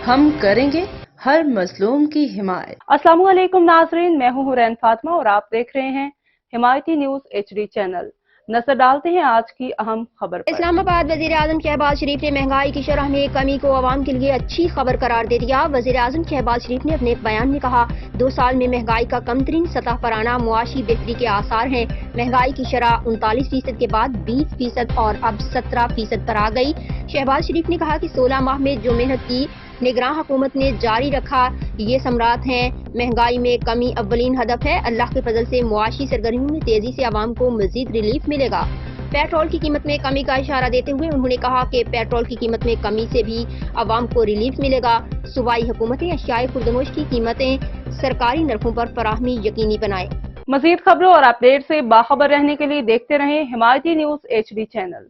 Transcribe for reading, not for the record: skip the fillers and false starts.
ہم کریں گے ہر مظلوم کی حمایت۔ السلام علیکم ناظرین، میں ہوں حورین فاطمہ اور آپ دیکھ رہے ہیں حمایتی نیوز HD چینل۔ نظر ڈالتے ہیں آج کی اہم خبر پر۔ اسلام آباد وزیر اعظم شہباز شریف نے مہنگائی کی شرح میں کمی کو عوام کے لیے اچھی خبر قرار دے دیا۔ وزیر اعظم شہباز شریف نے اپنے بیان میں کہا، 2 سال میں مہنگائی کا کم ترین سطح پر آنا معاشی بہتری کے آثار ہیں۔ مہنگائی کی شرح 39% کے بعد 20% اور اب 17% پر آ گئی۔ شہباز شریف نے کہا کہ 16 ماہ میں جو محنت کی نگراں حکومت نے جاری رکھا، یہ ثمرات ہیں۔ مہنگائی میں کمی اولین ہدف ہے۔ اللہ کے فضل سے معاشی سرگرمیوں میں تیزی سے عوام کو مزید ریلیف ملے گا۔ پیٹرول کی قیمت میں کمی کا اشارہ دیتے ہوئے انہوں نے کہا کہ پیٹرول کی قیمت میں کمی سے بھی عوام کو ریلیف ملے گا۔ صوبائی حکومتیں اشیاء خوردنوش کی قیمتیں سرکاری نرخوں پر فراہمی یقینی بنائیں۔ مزید خبروں اور اپڈیٹ سے باخبر رہنے کے لیے دیکھتے رہیں حمایتی نیوز HD چینل۔